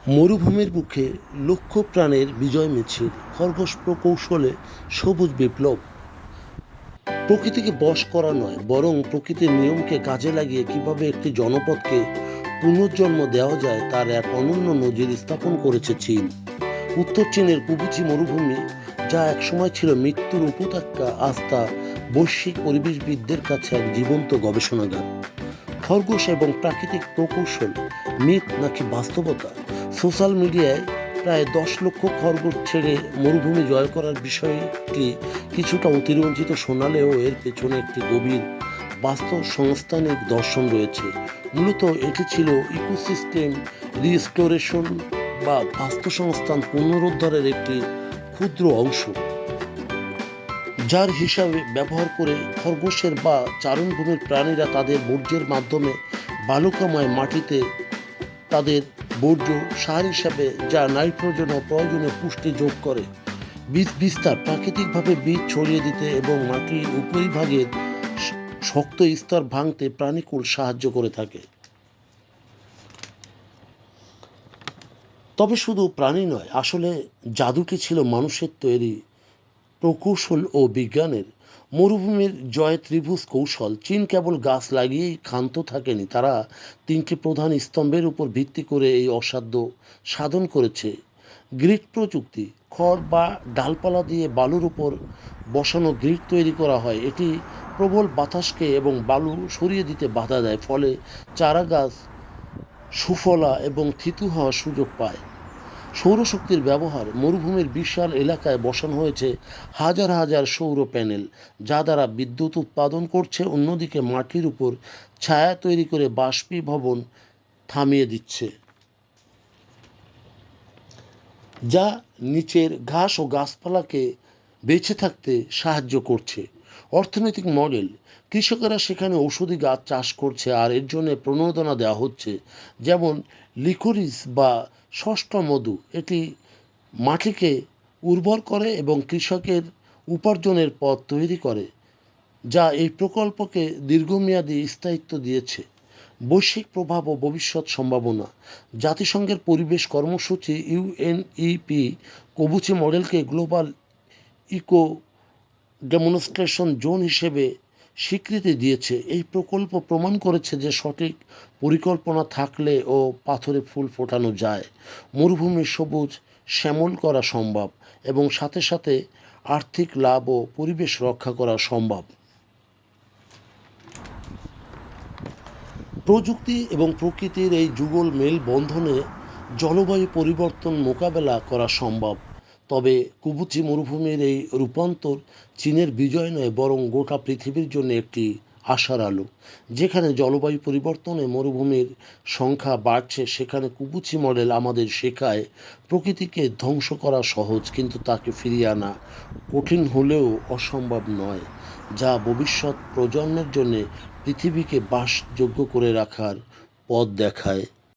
মরুভূমির বুকে লক্ষ প্রাণের বিজয় মিছিল, খরগোশ প্রকৌশলে সবুজ বিপ্লব। প্রকৃতিকে বশ করা নয়, বরং প্রকৃতির নিয়মকে কাজে লাগিয়ে কিভাবে একটি জনপদকে পুনর্জন্ম দেওয়া যায় তার এক অনন্য নজির স্থাপন করেছে চীন। উত্তর চীনের কুবুচি মরুভূমি, যা একসময় ছিল মৃত্যুর উপত্যকা, আজ তা বৈশ্বিক পরিবেশবিদদের কাছে এক জীবন্ত গবেষণাগার। খরগোশ এবং প্রাকৃতিক প্রকৌশল, মিথ নাকি বাস্তবতা? সোশ্যাল মিডিয়ায় প্রায় 10 লক্ষ খরগোশ ছেড়ে মরুভূমি জয় করার বিষয়টি কিছুটা অতিরঞ্জিত শোনালেও এর পেছনে একটি গভীর বাস্তব সংস্থানিক দর্শন রয়েছে। মূলত এটি ছিল ইকোসিস্টেম রিস্টোরেশন বা বাস্তুসংস্থান পুনরুদ্ধারের একটি ক্ষুদ্র অংশ, যার হিসাবে ব্যবহার করে খরগোশের বা চারণভূমির প্রাণীরা তাদের বর্জ্যের মাধ্যমে বালুকাময় মাটিতে তাদের বর্জ্য সার হিসাবে, যা নাইট্রোজেন ও প্রয়োজনীয় পুষ্টি যোগ করে, বীজ বিস্তার, প্রাকৃতিকভাবে বীজ ছড়িয়ে দিতে এবং মাটির উপরিভাগের শক্ত স্তর ভাঙতে প্রাণীকুল সাহায্য করে থাকে। তবে শুধু প্রাণী নয়, আসলে জাদুটি ছিল মানুষের তৈরি প্রকৌশল ও বিজ্ঞানের। মরুভূমির জয় ত্রিভুজ কৌশল। চীন কেবল গাছ লাগিয়েই ক্ষান্ত থাকেনি, তারা তিনটি প্রধান স্তম্ভের উপর ভিত্তি করে এই অসাধ্য সাধন করেছে। গ্রিড প্রযুক্তি, খড় বা ডালপালা দিয়ে বালুর উপর বসানো গ্রিড তৈরি করা হয়। এটি প্রবল বাতাসকে এবং বালু সরিয়ে দিতে বাধা দেয়, ফলে চারা গাছ সুফলা এবং থিতু হওয়ার সুযোগ পায়। সৌরশক্তির ব্যবহার। মরুভূমির বিশাল এলাকায় বসানো হয়েছে হাজার হাজার সৌর প্যানেল, যা দ্বারা বিদ্যুৎ উৎপাদন করছে, অন্যদিকে মাটির উপর ছায়া তৈরি করে বাষ্পীভবন থামিয়ে দিচ্ছে, যা নিচের ঘাস ও গাছপালাকে বেঁচে থাকতে সাহায্য করছে। অর্থনৈতিক মডেল। কৃষকেরা সেখানে ঔষধি গাছ চাষ করছে আর এর জন্য প্রণোদনা দেওয়া হচ্ছে, যেমন লিকোরিস বা ষষ্ঠ মধু। এটি মাটিকে উর্বর করে এবং কৃষকের উপার্জনের পথ তৈরি করে, যা এই প্রকল্পকে দীর্ঘমেয়াদী স্থায়িত্ব দিয়েছে। বৈশ্বিক প্রভাব ও ভবিষ্যৎ সম্ভাবনা। জাতিসংঘের পরিবেশ কর্মসূচি ইউএনইপি কবুচি মডেলকে গ্লোবাল ইকো ডেমনস্ট্রেশন জোন হিসেবে স্বীকৃতি দিয়েছে। এই প্রকল্প প্রমাণ করেছে যে সঠিক পরিকল্পনা থাকলে ও পাথরে ফুল ফোটানো যায়, মরুভূমির সবুজ শ্যামল করা সম্ভব এবং সাথে সাথে আর্থিক লাভ ও পরিবেশ রক্ষা করা সম্ভব। প্রযুক্তি এবং প্রকৃতির এই যুগল মেলবন্ধনে জলবায়ু পরিবর্তন মোকাবেলা করা সম্ভব। তবে কুবুচি মরুভূমির এই রূপান্তর চীনের বিজয় নয়, বরং গোটা পৃথিবীর জন্য একটি আশার আলো। যেখানে জলবায়ু পরিবর্তনে মরুভূমির সংখ্যা বাড়ছে, সেখানে কুবুচি মডেল আমাদের শেখায় প্রকৃতিকে ধ্বংস করা সহজ, কিন্তু তাকে ফিরিয়ে আনা কঠিন হলেও অসম্ভব নয়, যা ভবিষ্যৎ প্রজন্মের জন্য পৃথিবীকে বাসযোগ্য করে রাখার পথ দেখায়।